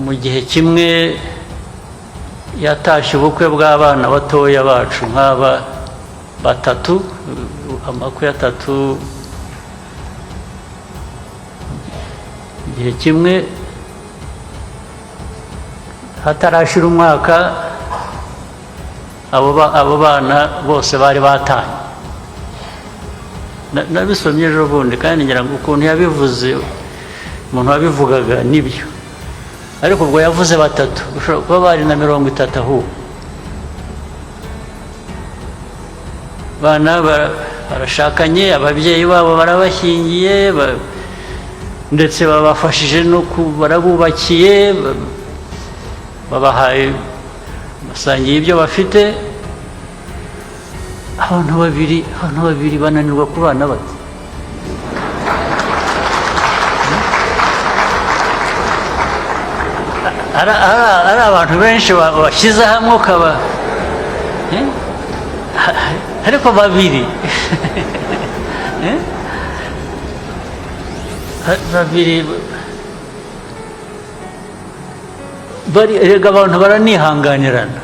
mu gihe kimwe yatashye ubukwe bw'abana batoya bacu nk'aba batatu, amakwe atatu igihe kimwe, hatarashira umwaka abo bana bose bari batanye. Nabisomye ejo bundi kandi ngira ngo ukuntu yabivuze umuntu wabivugaga nibyo, ariko ubwo yavuze batatu, ushobora kuba bari na 30 ahubwo. Bana barashakanye, ababyeyi babo barabashyingiye, ndetse babafashije no barabubakiye, babahaye, basangiye ibyo bafite. abantu babiri bananirwa kubana bate? ari abantu benshi bashyize hamwe ukaba ariko babiri erega abantu baranihanganirana.